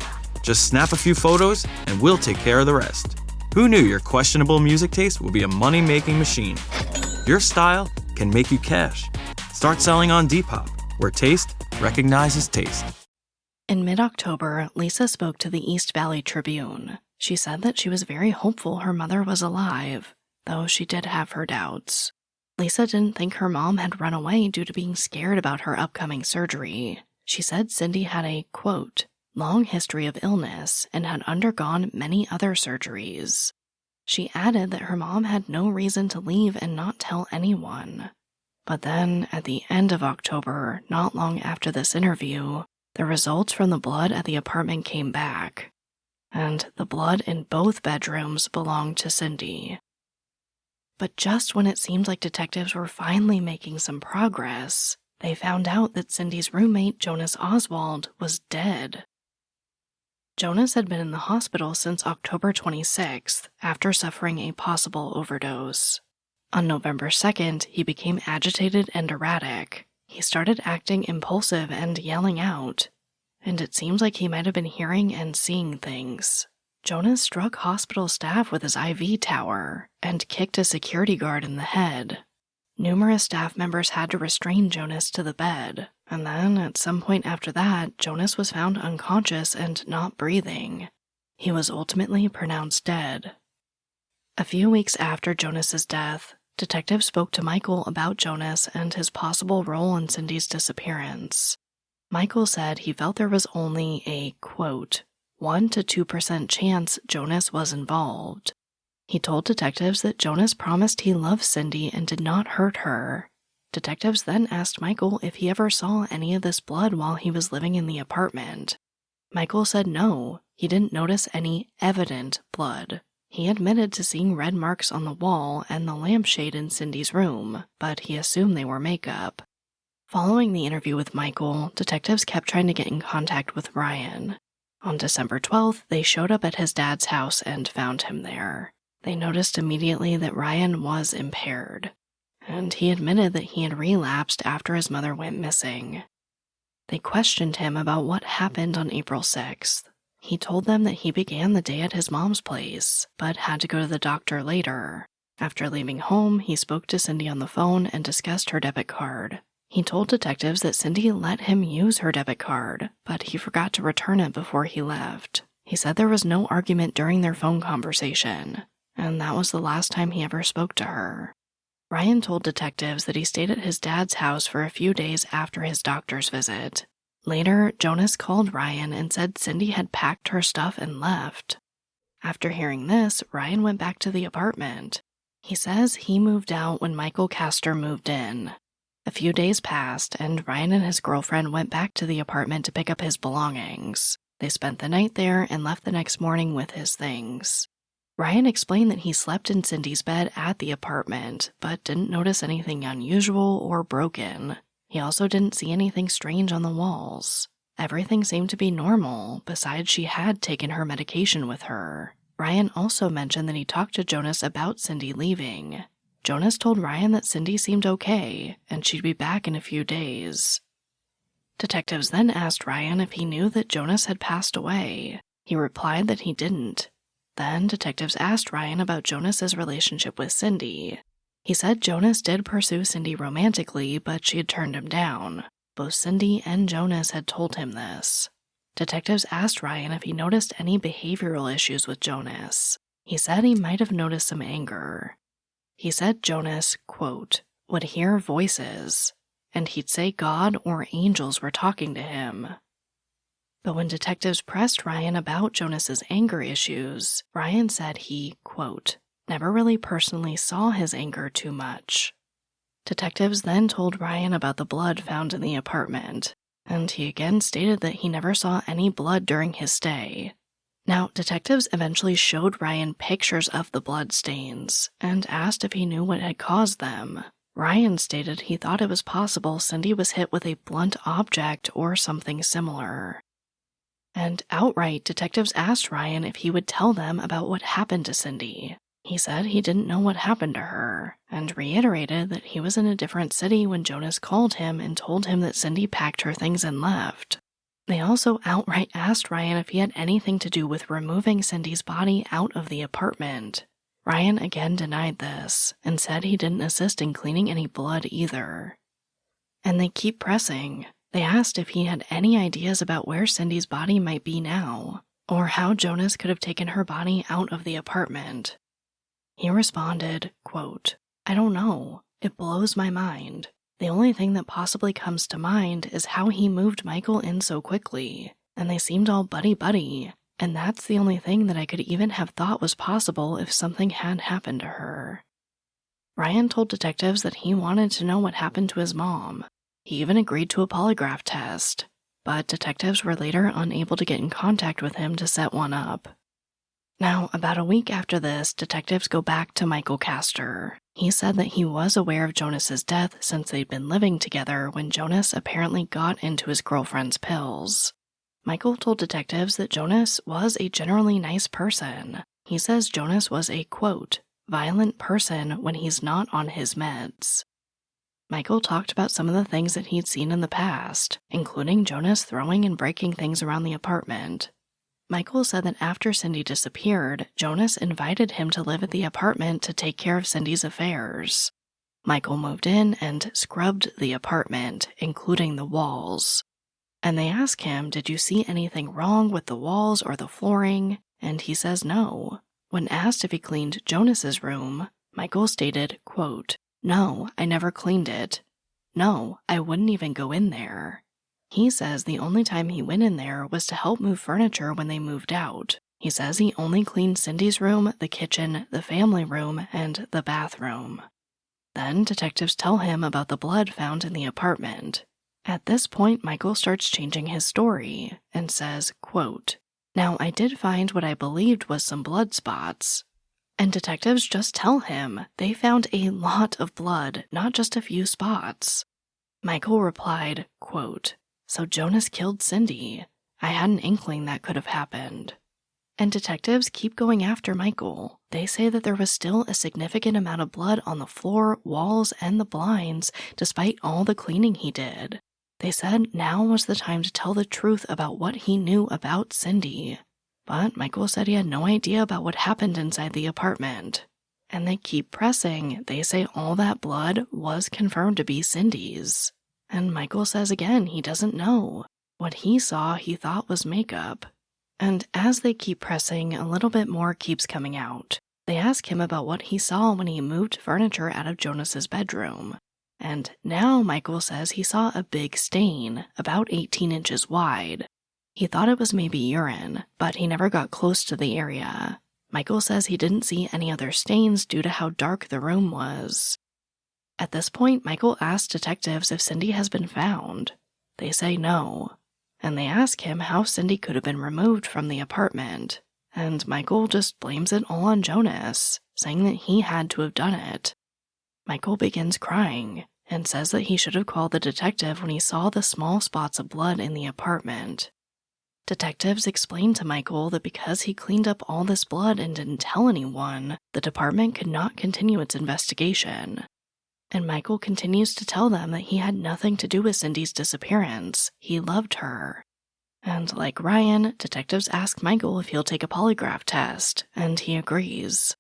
Just snap a few photos and we'll take care of the rest. Who knew your questionable music taste would be a money-making machine? Your style can make you cash. Start selling on Depop, where taste recognizes taste. In mid-October, Lisa spoke to the East Valley Tribune. She said that she was very hopeful her mother was alive, though she did have her doubts. Lisa didn't think her mom had run away due to being scared about her upcoming surgery. She said Cindy had a, quote, long history of illness and had undergone many other surgeries. She added that her mom had no reason to leave and not tell anyone. But then, at the end of October, not long after this interview, the results from the blood at the apartment came back, and the blood in both bedrooms belonged to Cindy. But just when it seemed like detectives were finally making some progress, they found out that Cindy's roommate, Jonas Oswald, was dead. Jonas had been in the hospital since October 26th after suffering a possible overdose. On November 2nd, he became agitated and erratic. he started acting impulsive and yelling out, and it seems like he might have been hearing and seeing things. Jonas struck hospital staff with his IV tower and kicked a security guard in the head. Numerous staff members had to restrain Jonas to the bed, and then, at some point after that, Jonas was found unconscious and not breathing. He was ultimately pronounced dead. A few weeks after Jonas's death, detectives spoke to Michael about Jonas and his possible role in Cindy's disappearance. Michael said he felt there was only a, quote, 1 to 2% chance Jonas was involved. He told detectives that Jonas promised he loved Cindy and did not hurt her. Detectives then asked Michael if he ever saw any of this blood while he was living in the apartment. Michael said no, he didn't notice any evident blood. He admitted to seeing red marks on the wall and the lampshade in Cindy's room, but he assumed they were makeup. Following the interview with Michael, detectives kept trying to get in contact with Ryan. On December 12th, they showed up at his dad's house and found him there. They noticed immediately that Ryan was impaired, and he admitted that he had relapsed after his mother went missing. They questioned him about what happened on April 6th. He told them that he began the day at his mom's place, but had to go to the doctor later. After leaving home, he spoke to Cindy on the phone and discussed her debit card. He told detectives that Cindy let him use her debit card, but he forgot to return it before he left. He said there was no argument during their phone conversation, and that was the last time he ever spoke to her. Ryan told detectives that he stayed at his dad's house for a few days after his doctor's visit. Later, Jonas called Ryan and said Cindy had packed her stuff and left. After hearing this, Ryan went back to the apartment. He says he moved out when Michael Castor moved in. A few days passed, and Ryan and his girlfriend went back to the apartment to pick up his belongings. They spent the night there and left the next morning with his things. Ryan explained that he slept in Cindy's bed at the apartment, but didn't notice anything unusual or broken. He also didn't see anything strange on the walls. Everything seemed to be normal, besides she had taken her medication with her. Ryan also mentioned that he talked to Jonas about Cindy leaving. Jonas told Ryan that Cindy seemed okay, and she'd be back in a few days. Detectives then asked Ryan if he knew that Jonas had passed away. He replied that he didn't. Then detectives asked Ryan about Jonas's relationship with Cindy. He said Jonas did pursue Cindy romantically, but she had turned him down. Both Cindy and Jonas had told him this. Detectives asked Ryan if he noticed any behavioral issues with Jonas. He said he might have noticed some anger. He said Jonas, quote, would hear voices, and he'd say God or angels were talking to him. But when detectives pressed Ryan about Jonas's anger issues, Ryan said he, quote, never really personally saw his anger too much. Detectives then told Ryan about the blood found in the apartment, and he again stated that he never saw any blood during his stay. Now, detectives eventually showed Ryan pictures of the blood stains and asked if he knew what had caused them. Ryan stated he thought it was possible Cindy was hit with a blunt object or something similar. And outright, detectives asked Ryan if he would tell them about what happened to Cindy. He said he didn't know what happened to her, and reiterated that he was in a different city when Jonas called him and told him that Cindy packed her things and left. They also outright asked Ryan if he had anything to do with removing Cindy's body out of the apartment. Ryan again denied this, and said he didn't assist in cleaning any blood either. And they keep pressing. They asked if he had any ideas about where Cindy's body might be now, or how Jonas could have taken her body out of the apartment. He responded, quote, I don't know. It blows my mind. The only thing that possibly comes to mind is how he moved Michael in so quickly, and they seemed all buddy-buddy, and that's the only thing that I could even have thought was possible if something had happened to her. Ryan told detectives that he wanted to know what happened to his mom. He even agreed to a polygraph test, but detectives were later unable to get in contact with him to set one up. Now, about a week after this, detectives go back to Michael Castor. He said that he was aware of Jonas's death since they'd been living together when Jonas apparently got into his girlfriend's pills. Michael told detectives that Jonas was a generally nice person. He says Jonas was a, quote, violent person when he's not on his meds. Michael talked about some of the things that he'd seen in the past, including Jonas throwing and breaking things around the apartment. Michael said that after Cindy disappeared, Jonas invited him to live at the apartment to take care of Cindy's affairs. Michael moved in and scrubbed the apartment, including the walls. And they ask him, did you see anything wrong with the walls or the flooring? And he says no. When asked if he cleaned Jonas's room, Michael stated, quote, "No, I never cleaned it. No, I wouldn't even go in there." He says the only time he went in there was to help move furniture when they moved out. He says he only cleaned Cindy's room, the kitchen, the family room, and the bathroom. Then detectives tell him about the blood found in the apartment. At this point, Michael starts changing his story and says, quote, "Now I did find what I believed was some blood spots." And detectives just tell him they found a lot of blood, not just a few spots. Michael replied, quote, "So Jonas killed Cindy. I had an inkling that could have happened." And detectives keep going after Michael. They say that there was still a significant amount of blood on the floor, walls, and the blinds, despite all the cleaning he did. They said now was the time to tell the truth about what he knew about Cindy. But Michael said he had no idea about what happened inside the apartment. And they keep pressing. They say all that blood was confirmed to be Cindy's. And Michael says again he doesn't know. What he saw he thought was makeup. And as they keep pressing, a little bit more keeps coming out. They ask him about what he saw when he moved furniture out of Jonas's bedroom. And now Michael says he saw a big stain, about 18 inches wide. He thought it was maybe urine, but he never got close to the area. Michael says he didn't see any other stains due to how dark the room was. At this point, Michael asks detectives if Cindy has been found. They say no. And they ask him how Cindy could have been removed from the apartment. And Michael just blames it all on Jonas, saying that he had to have done it. Michael begins crying and says that he should have called the detective when he saw the small spots of blood in the apartment. Detectives explained to Michael that because he cleaned up all this blood and didn't tell anyone, the department could not continue its investigation. And Michael continues to tell them that he had nothing to do with Cindy's disappearance. He loved her. And like Ryan, detectives ask Michael if he'll take a polygraph test, and he agrees.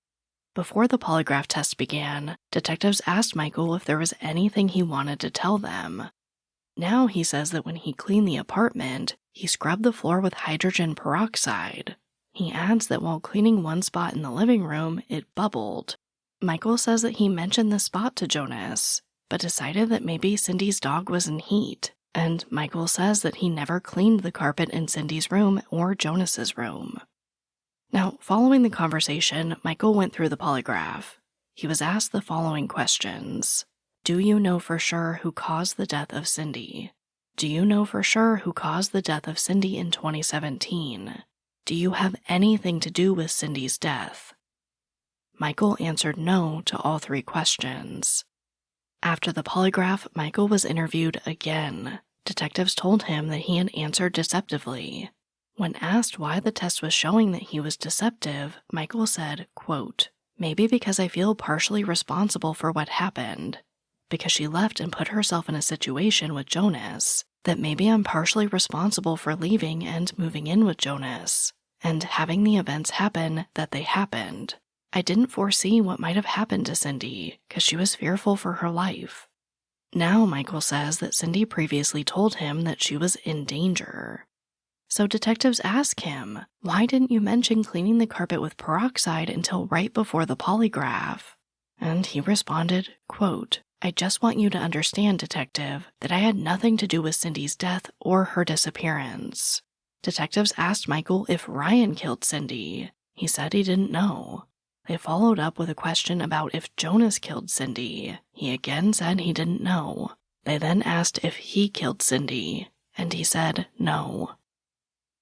Before the polygraph test began, detectives asked Michael if there was anything he wanted to tell them. Now he says that when he cleaned the apartment, he scrubbed the floor with hydrogen peroxide. He adds that while cleaning one spot in the living room, it bubbled. Michael says that he mentioned the spot to Jonas, but decided that maybe Cindy's dog was in heat, and Michael says that he never cleaned the carpet in Cindy's room or Jonas's room. Now, following the conversation, Michael went through the polygraph. He was asked the following questions. Do you know for sure who caused the death of Cindy? Do you know for sure who caused the death of Cindy in 2017? Do you have anything to do with Cindy's death? Michael answered no to all three questions. After the polygraph, Michael was interviewed again. Detectives told him that he had answered deceptively. When asked why the test was showing that he was deceptive, Michael said, quote, "Maybe because I feel partially responsible for what happened. Because she left and put herself in a situation with Jonas, that maybe I'm partially responsible for leaving and moving in with Jonas, and having the events happen that they happened. I didn't foresee what might have happened to Cindy, because she was fearful for her life." Now Michael says that Cindy previously told him that she was in danger. So detectives ask him, why didn't you mention cleaning the carpet with peroxide until right before the polygraph? And he responded, quote, "I just want you to understand, detective, that I had nothing to do with Cindy's death or her disappearance." Detectives asked Michael if Ryan killed Cindy. He said he didn't know. They followed up with a question about if Jonas killed Cindy. He again said he didn't know. They then asked if he killed Cindy, and he said no.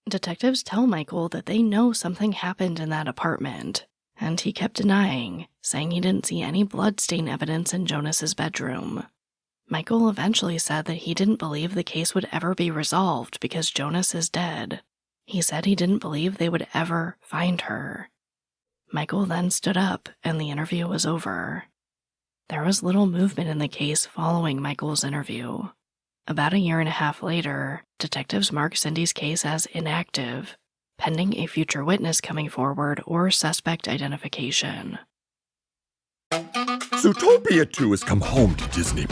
Detectives tell Michael that they know something happened in that apartment, and he kept denying, saying he didn't see any bloodstain evidence in Jonas's bedroom. Michael eventually said that he didn't believe the case would ever be resolved because Jonas is dead. He said he didn't believe they would ever find her. Michael then stood up, and the interview was over. There was little movement in the case following Michael's interview. About a year and a half later, detectives marked Cindy's case as inactive, pending a future witness coming forward or suspect identification. Zootopia 2 has come home to Disney+.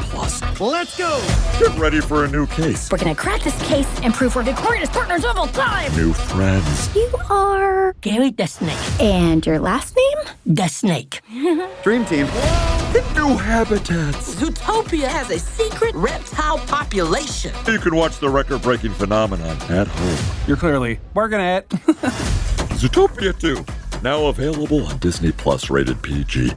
Let's go! Get ready for a new case. We're gonna crack this case and prove we're the greatest partners of all time! New friends. You are... Gary the Snake. And your last name? The Snake. Dream Team. Hit new habitats. Zootopia has a secret reptile population. You can watch the record-breaking phenomenon at home. You're clearly working it. Zootopia 2, now available on Disney Plus, rated PG.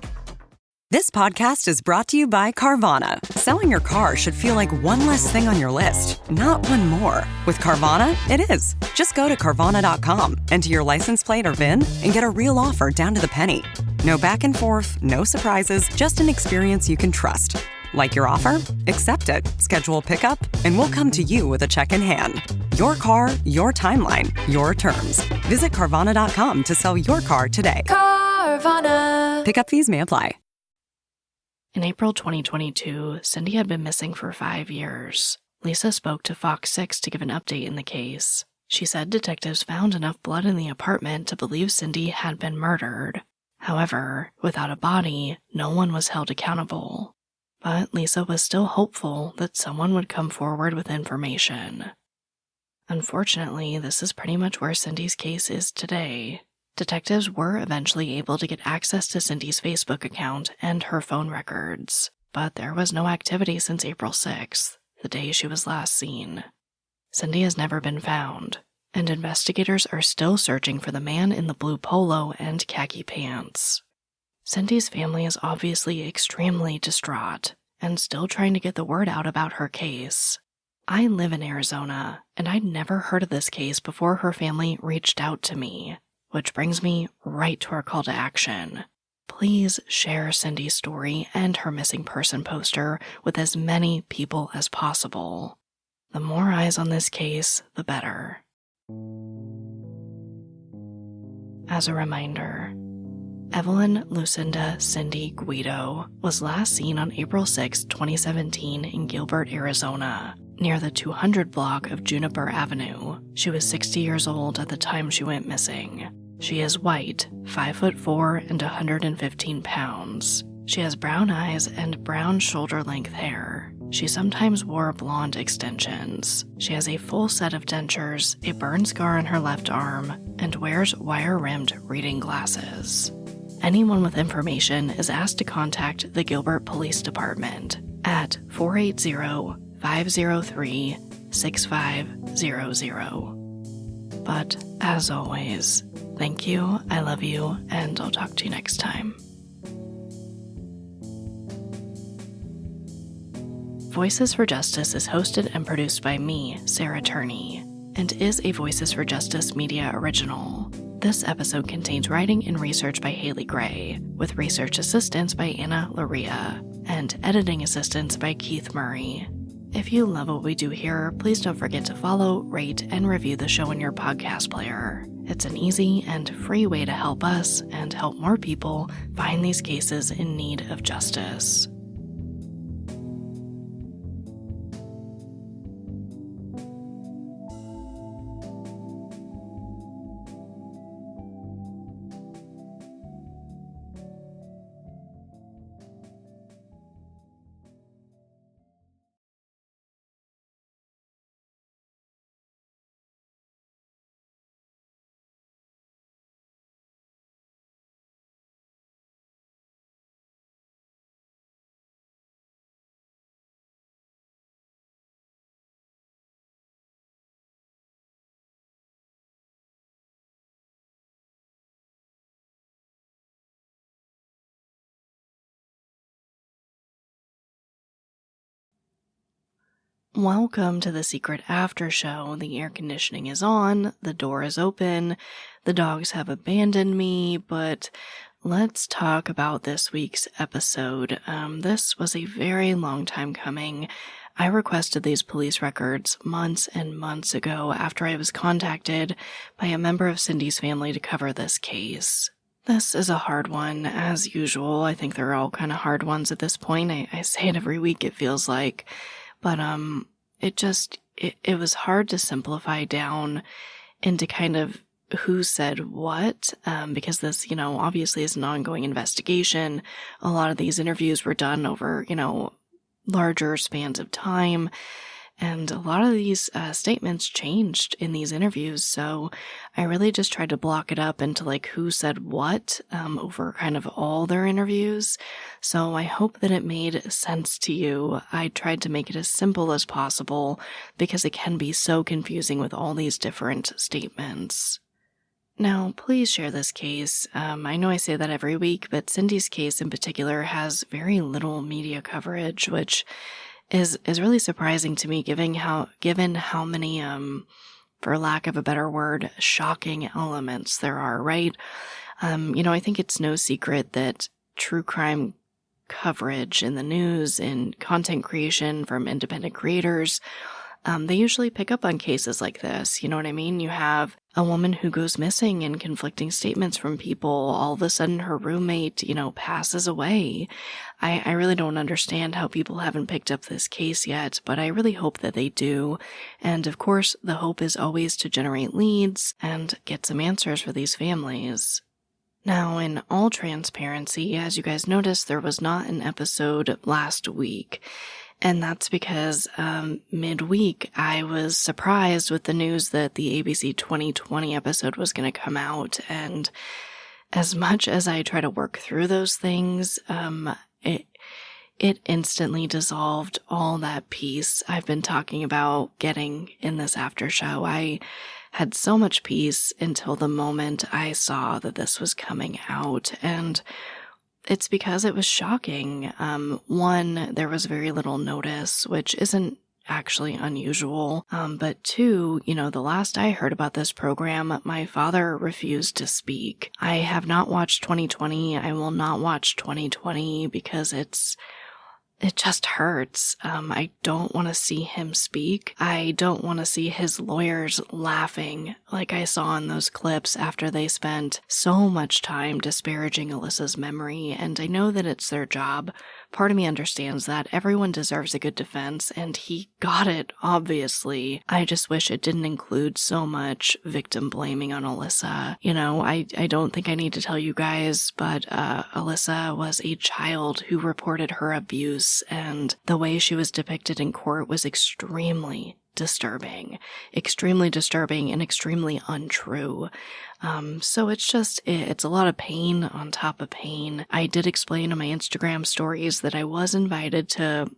This podcast is brought to you by Carvana. Selling your car should feel like one less thing on your list, not one more. With Carvana, it is. Just go to Carvana.com, enter your license plate or VIN, and get a real offer down to the penny. No back and forth, no surprises, just an experience you can trust. Like your offer? Accept it. Schedule pickup, and we'll come to you with a check in hand. Your car, your timeline, your terms. Visit Carvana.com to sell your car today. Carvana. Pickup fees may apply. In April 2022, Cindy had been missing for 5 years. Lisa spoke to Fox 6 to give an update in the case. She said detectives found enough blood in the apartment to believe Cindy had been murdered. However, without a body, no one was held accountable. But Lisa was still hopeful that someone would come forward with information. Unfortunately, this is pretty much where Cindy's case is today. Detectives were eventually able to get access to Cindy's Facebook account and her phone records, but there was no activity since April 6th, the day she was last seen. Cindy has never been found, and investigators are still searching for the man in the blue polo and khaki pants. Cindy's family is obviously extremely distraught and still trying to get the word out about her case. I live in Arizona, and I'd never heard of this case before her family reached out to me. Which brings me right to our call to action. Please share Cindy's story and her missing person poster with as many people as possible. The more eyes on this case, the better. As a reminder, Evelyn Lucinda Cindy Guido was last seen on April 6, 2017 in Gilbert, Arizona, near the 200 block of Juniper Avenue. She was 60 years old at the time she went missing. She is white, 5'4" and 115 pounds. She has brown eyes and brown shoulder-length hair. She sometimes wore blonde extensions. She has a full set of dentures, a burn scar on her left arm, and wears wire-rimmed reading glasses. Anyone with information is asked to contact the Gilbert Police Department at 480-503-6500. But, as always, thank you, I love you, and I'll talk to you next time. Voices for Justice is hosted and produced by me, Sarah Turney, and is a Voices for Justice media original. This episode contains writing and research by Haley Gray, with research assistance by Anna Laria, and editing assistance by Keith Murray. If you love what we do here, please don't forget to follow, rate, and review the show in your podcast player. It's an easy and free way to help us and help more people find these cases in need of justice. Welcome to the secret after show. The air conditioning is on, the door is open, the dogs have abandoned me, but let's talk about this week's episode. This was a very long time coming. I requested these police records months and months ago after I was contacted by a member of Cindy's family to cover this case. This is a hard one, as usual. I think they're all kind of hard ones at this point. I say it every week, it feels like. But it was hard to simplify down into kind of who said what, because this, obviously is an ongoing investigation. A lot of these interviews were done over, larger spans of time. And a lot of these statements changed in these interviews, so I really just tried to block it up into like who said what over kind of all their interviews. So I hope that it made sense to you. I tried to make it as simple as possible because it can be so confusing with all these different statements. Now, please share this case. I know I say that every week, but Cindy's case in particular has very little media coverage, which is really surprising to me given how many, for lack of a better word, shocking elements there are, right? I think it's no secret that true crime coverage in the news and content creation from independent creators, they usually pick up on cases like this. You know what I mean? You have a woman who goes missing and conflicting statements from people. All of a sudden her roommate, passes away. I really don't understand how people haven't picked up this case yet, but I really hope that they do. And of course, the hope is always to generate leads and get some answers for these families. Now, in all transparency, as you guys noticed, there was not an episode last week. And that's because midweek I was surprised with the news that the ABC 2020 episode was going to come out. And as much as I try to work through those things, it instantly dissolved all that peace I've been talking about getting in this after show. I had so much peace until the moment I saw that this was coming out. And it's because it was shocking. One, there was very little notice, which isn't actually unusual. But two, the last I heard about this program, my father refused to speak. I have not watched 2020. I will not watch 2020 because it just hurts. I don't want to see him speak. I don't want to see his lawyers laughing like I saw in those clips after they spent so much time disparaging Alyssa's memory. And I know that it's their job. Part of me understands that everyone deserves a good defense, and he got it, obviously. I just wish it didn't include so much victim blaming on Alyssa. I don't think I need to tell you guys, but Alyssa was a child who reported her abuse, and the way she was depicted in court was extremely disturbing and extremely untrue. So it's a lot of pain on top of pain. I did explain on my Instagram stories that I was invited to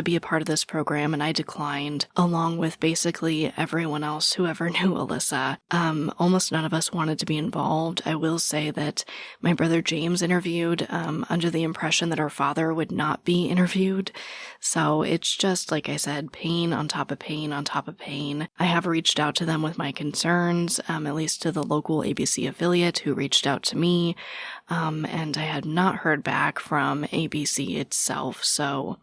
be a part of this program, and I declined, along with basically everyone else who ever knew Alyssa. Almost none of us wanted to be involved. I will say that my brother James interviewed under the impression that our father would not be interviewed. So it's just, like I said, pain on top of pain on top of pain. I have reached out to them with my concerns, at least to the local ABC affiliate who reached out to me, and I had not heard back from ABC itself. So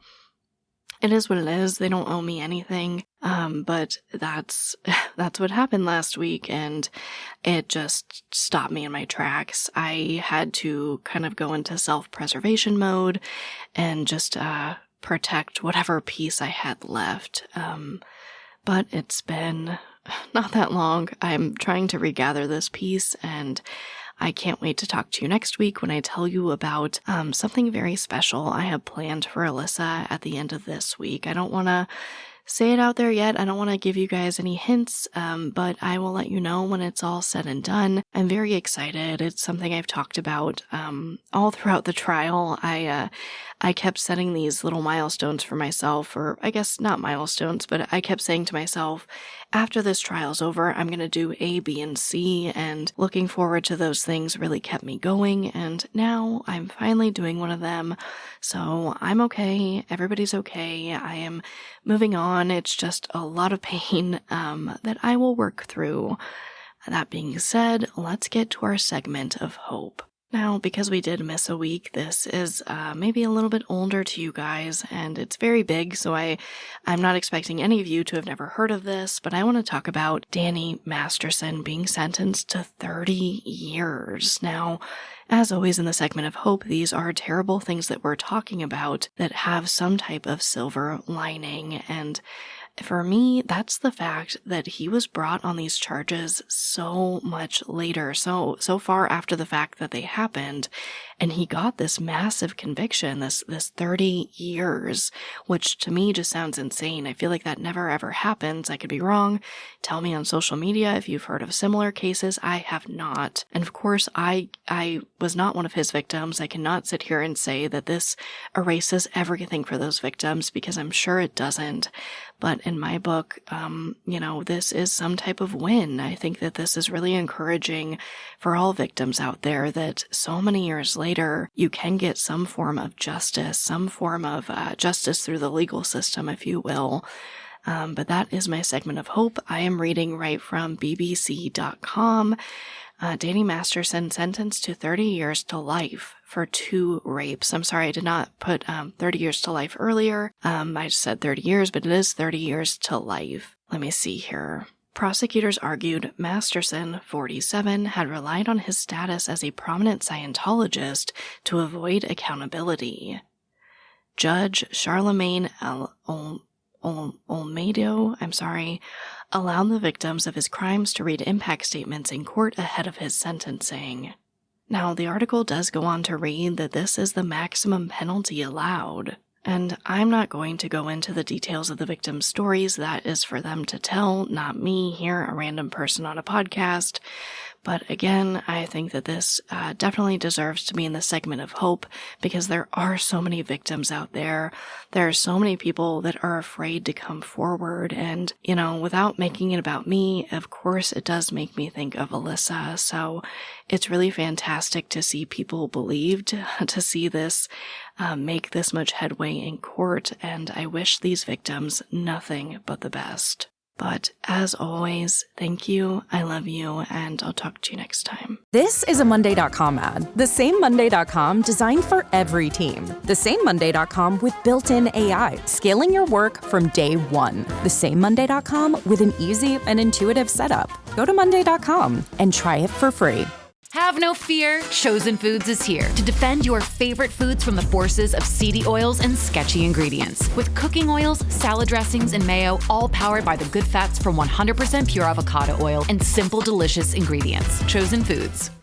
it is what it is. They don't owe me anything. But that's what happened last week, and it just stopped me in my tracks. I had to kind of go into self-preservation mode and just protect whatever peace I had left. But it's been not that long. I'm trying to regather this peace, and I can't wait to talk to you next week when I tell you about something very special I have planned for Alyssa at the end of this week. I don't want to say it out there yet. I don't want to give you guys any hints, but I will let you know when it's all said and done. I'm very excited. It's something I've talked about all throughout the trial. I kept setting these little milestones for myself, or I guess not milestones, but I kept saying to myself, after this trial's over, I'm going to do A, B, and C, and looking forward to those things really kept me going, and now I'm finally doing one of them, so I'm okay, everybody's okay, I am moving on. It's just a lot of pain that I will work through. That being said, let's get to our segment of hope. Now, because we did miss a week, this is maybe a little bit older to you guys, and it's very big, so I'm not expecting any of you to have never heard of this, but I want to talk about Danny Masterson being sentenced to 30 years. Now, as always in the segment of hope, these are terrible things that we're talking about that have some type of silver lining, and for me, that's the fact that he was brought on these charges so much later, so far after the fact that they happened, and he got this massive conviction, this 30 years, which to me just sounds insane. I feel like that never ever happens. I could be wrong. Tell me on social media if you've heard of similar cases. I have not. And of course, I was not one of his victims. I cannot sit here and say that this erases everything for those victims, because I'm sure it doesn't. But in my book, this is some type of win. I think that this is really encouraging for all victims out there, that so many years later, you can get some form of justice, justice through the legal system, if you will. But that is my segment of hope. I am reading right from BBC.com. Danny Masterson sentenced to 30 years to life for 2 rapes. I'm sorry, I did not put 30 years to life earlier. I just said 30 years, but it is 30 years to life. Let me see here. Prosecutors argued Masterson, 47, had relied on his status as a prominent Scientologist to avoid accountability. Judge Charlemagne Olmedo, allowed the victims of his crimes to read impact statements in court ahead of his sentencing. Now, the article does go on to read that this is the maximum penalty allowed. And I'm not going to go into the details of the victims' stories. That is for them to tell, not me here, a random person on a podcast. But again, I think that this definitely deserves to be in the segment of hope, because there are so many victims out there. There are so many people that are afraid to come forward. And, without making it about me, of course, it does make me think of Alyssa. So it's really fantastic to see people believed, to see this make this much headway in court. And I wish these victims nothing but the best. But as always, thank you, I love you, and I'll talk to you next time. This is a Monday.com ad. The same Monday.com designed for every team. The same Monday.com with built-in AI, scaling your work from day one. The same Monday.com with an easy and intuitive setup. Go to Monday.com and try it for free. Have no fear, Chosen Foods is here to defend your favorite foods from the forces of seedy oils and sketchy ingredients. With cooking oils, salad dressings, and mayo, all powered by the good fats from 100% pure avocado oil and simple, delicious ingredients. Chosen Foods.